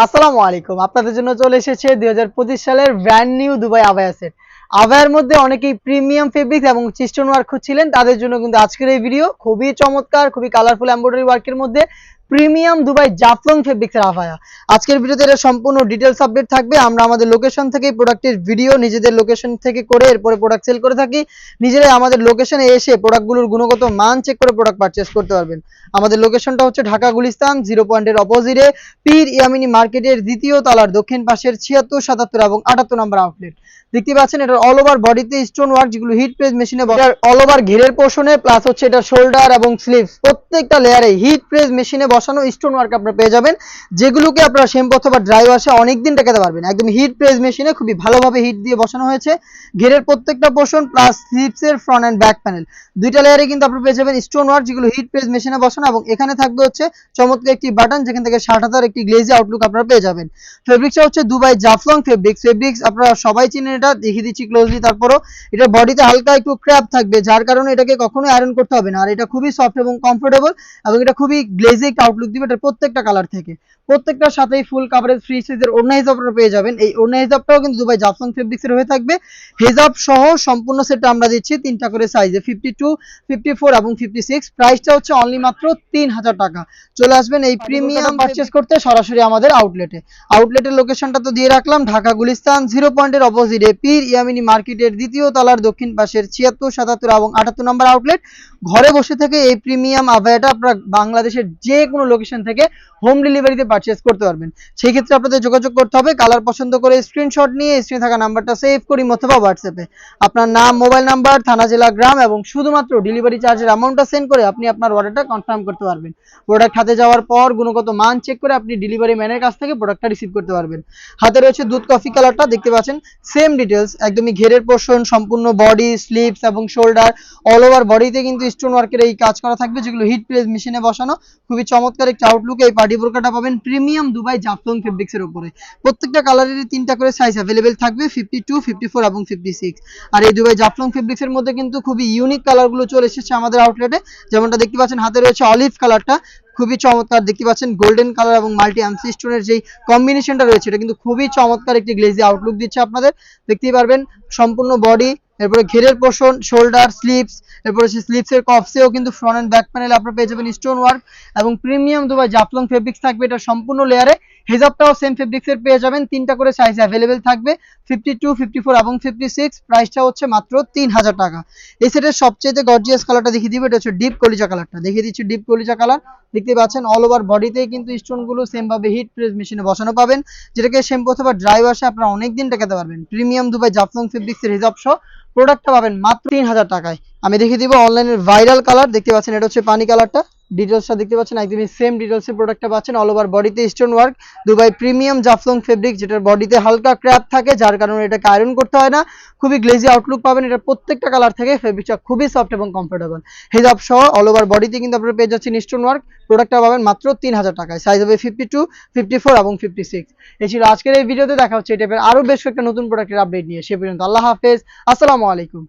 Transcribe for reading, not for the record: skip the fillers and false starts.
আসসালামু আলাইকুম। আপনাদের জন্য চলে এসেছে 2025 সালের ব্র্যান্ড নিউ দুবাই আবায়া সেট। আবায়ার মধ্যে অনেকেই প্রিমিয়াম ফেব্রিক্স এবং চিস্টন ওয়ার্ক খুঁজছিলেন, তাদের জন্য কিন্তু আজকের এই ভিডিও খুবই চমৎকার, খুবই কালারফুল এমব্রয়ডারি ওয়ার্কের মধ্যে প্রিমিয়াম দুবাই জাফলং ফেব্রিক্সের আবায়া। আজকের ভিডিওতে এটা সম্পূর্ণ ডিটেলস আপডেট থাকবে। আমরা আমাদের লোকেশন থেকে প্রোডাক্টের ভিডিও নিজেদের লোকেশন থেকে করে এরপরে প্রোডাক্ট সেল করে থাকি। নিজেরাই আমাদের লোকেশনে এসে প্রোডাক্টগুলোর গুণগত মান চেক করে প্রোডাক্ট পারচেস করতে পারবেন। আমাদের লোকেশনটা হচ্ছে ঢাকা গুলিস্তান 0 পয়েন্টের অপোজিটে পীর ইয়ামিনী মার্কেটের দ্বিতীয় তলার দক্ষিণ পাশের 76, 77 এবং 78 নম্বর আউটলেট। দেখতে পাচ্ছেন এটার অল ওভার বডিতে স্টোন ওয়ার্ক, যেগুলো হিট প্রেস মেশিনে অল ওভার ঘেরের পোর্শনে প্লাস হচ্ছে এটা শোল্ডার এবং স্লিভস প্রত্যেকটা লেয়ারে হিট প্রেস মেশিনে বসানো স্টোন ওয়ার্ক আপনারা পেয়ে যাবেন, যেগুলোকে আপনারা শ্যাম্পু অথবা ড্রাই ওয়াশে অনেকদিন টেকাতে পারবেন। একদম হিট প্রেস মেশিনে খুবই ভালোভাবে হিট দিয়ে বসানো হয়েছে ঘেরের প্রত্যেকটা পোর্শন প্লাস স্লিভসের ফ্রন্ট এন্ড ব্যাক প্যানেল দুইটা লেয়ারে কিন্তু আপনারা পেয়ে যাবেন স্টোন ওয়ার্ক, যেগুলো হিট প্রেস মেশিনে বসানো। এবং এখানে থাকবে হচ্ছে চমৎকার একটি বাটন, যেখান থেকে 60,000 একটি গ্লেজি আউটলুক আপনারা পেয়ে যাবেন। ফেব্রিক্সটা হচ্ছে দুবাই জাফলং ফেব্রিক্স আপনারা সবাই চিনেন, এটা দেখিয়ে দিচ্ছি ক্লোজলি। তারপরও এটা বডিতে হালকা একটু ক্র্যাপ থাকবে, যার কারণে এটাকে কখনোই আয়রন করতে হবে না। আর এটা খুবই সফট এবং কমফোর্টেবল, এবং এটা খুবই গ্লেজি একটা আউটলুক দিবে এটা প্রত্যেকটা কালার থেকে। প্রত্যেকটার সাথেই ফুল কাভারেজ ফ্রি সাইজের ওড়না হিজাব আপনারা পেয়ে যাবেন। এই ওড়না হিজাবটাও কিন্তু দুবাই জাফলং ফেব্রিক্সের হয়ে থাকবে। হিজাব সহ সম্পূর্ণ সেটটা আমরা দিচ্ছি তিনটা করে সাইজে 52, 54 এবং 56। প্রাইসটা হচ্ছে অনলি মাত্র 3000 টাকা। চলে আসবেন এই প্রিমিয়াম পারচেজ করতে সরাসরি আমাদের আউটলেটের লোকেশনটা তো দিয়ে রাখলাম, ঢাকা গুলিস্তান 0 পয়েন্টের অপোজিটে পীর ইয়ামিনী মার্কেটের দ্বিতীয় তলার দক্ষিণ পাশের 76, 77 এবং 78 নম্বর আউটলেট। ঘরে বসে থেকে এই প্রিমিয়াম আবায়াটা আপনারা বাংলাদেশের যে কোনো লোকেশন থেকে হোম ডেলিভারিতে পারচেজ করতে পারবেন। সেই ক্ষেত্রে আপনাদের যোগাযোগ করতে হবে, কালার পছন্দ করে স্ক্রিনশট নিয়ে স্ক্রিনে থাকা নাম্বারটা সেভ করি অথবা হোয়াটসঅ্যাপে আপনার নাম, মোবাইল নাম্বার, থানা, জেলা, গ্রাম এবং শুধুমাত্র ডেলিভারি চার্জের অ্যামাউন্টটা সেন্ড করে আপনি আপনার অর্ডারটা কনফার্ম করতে পারবেন। প্রোডাক্ট হাতে যাওয়ার পর গুণগত মান চেক করে আপনি ডেলিভারি ম্যানের কাছ থেকে প্রোডাক্টটা রিসিভ করতে পারবেন। হাতে রয়েছে দুধ কফি কালারটা, দেখতে পাচ্ছেন সেম ডিটেলস, একদমই ঘেরের পোর্শন, সম্পূর্ণ বডি, স্লিভস এবং শোল্ডার অল ওভার বডিতে কিন্তু স্টোন ওয়ার্কের এই কাজ করা থাকবে, যেগুলো হিট প্রেস মেশিনে বসানো। খুবই চমৎকার একটা আউটলুকে এই পার্টি বোরকাটা পাবেন প্রিমিয়াম দুবাই জাফলং ফেব্রিক্সের উপরে। প্রত্যেকটা কালারেরই তিনটা করে সাইজ অ্যাভেলেবেল থাকবে 52, 54 এবং 56। আর এই দুবাই জাফলং ফেব্রিক্সের মধ্যে কিন্তু খুবই ইউনিক কালারগুলো চলে এসেছে আমাদের আউটলেটে। যেমনটা দেখতে পাচ্ছেন হাতে রয়েছে অলিভ কালারটা, খুবই চমৎকার। দেখতে পাচ্ছেন গোল্ডেন কালার এবং মাল্টি অ্যামসি স্টোনের যে কম্বিনেশনটা রয়েছে, এটা কিন্তু খুবই চমৎকার একটি গ্লেজি আউটলুক দিচ্ছে আপনাদের। দেখতেই পারবেন সম্পূর্ণ বডি, এরপরে ঘেরের পোর্শন, শোল্ডার, স্লিভস, এরপরে স্লিভসের কফসেও কিন্তু ফ্রন্ট এন্ড ব্যাক প্যানেলে আপনারা পেয়ে যাবেন স্টোন ওয়ার্ক এবং প্রিমিয়াম দুবাই জাফলং ফেব্রিক্স থাকবে এটা সম্পূর্ণ লেয়ারে। হিজাবটাও সেম ফেব্রিক্সের পেয়ে যাবেন, তিনটা করে সাইজ অ্যাভেলেবেল থাকবে 52, 54 এবং 56। প্রাইসটা হচ্ছে মাত্র 3000 টাকা। এই সেটের সবচেয়ে গর্জিয়াস কালারটা দেখিয়ে দিব, এটা হচ্ছে ডিপ কলিজা কালারটা দেখিয়ে দিচ্ছি। ডিপ কলিজা কালার দেখতে পাচ্ছেন অল ওভার বডিতে কিন্তু স্টোনগুলো সেম ভাবে হিট প্রেস মেশিনে বসানো পাবেন, যেটাকে শ্যাম্পু অথবা ড্রাই ওয়াশে আপনারা অনেকদিন টেকাতে পারবেন। প্রিমিয়াম দুবাই জাফলং ফেব্রিক্সের হিজাব সহ প্রোডাক্টটা পাবেন মাত্র 3000 টাকায়। আমি দেখিয়ে দিব অনলাইনের ভাইরাল কালার, দেখতে পাচ্ছেন এটা হচ্ছে পানি কালারটা। ডিটেলসটা দেখতে পাচ্ছেন একদমই সেম ডিটেলসের প্রোডাক্টটা পাচ্ছেন অল ওভার বডিতে stone work Dubai premium Jaflong fabric, যেটার বডিতে হালকা ক্র্যাপ থাকে, যার কারণে এটাকে আয়রন করতে হয় না। খুবই গ্লেজি আউটলুক পাবেন এটা প্রত্যেকটা কালার থেকে। ফেব্রিকটা খুবই সফট এবং কমফোর্টেবল। হিজাব সহ অল ওভার বডিতে কিন্তু আপনারা পেয়ে যাচ্ছেন স্টোন ওয়ার্ক। প্রোডাক্টটা পাবেন মাত্র 3000 টাকায়। সাইজ হবে 52, 54 এবং 56। এই ছিল আজকের এই ভিডিওতে। দেখা হচ্ছে এই টাইপের আরো বেশ কয়েকটা নতুন প্রোডাক্টের আপডেট নিয়ে। সে পর্যন্ত আল্লাহ হাফেজ, আসসালামু আলাইকুম।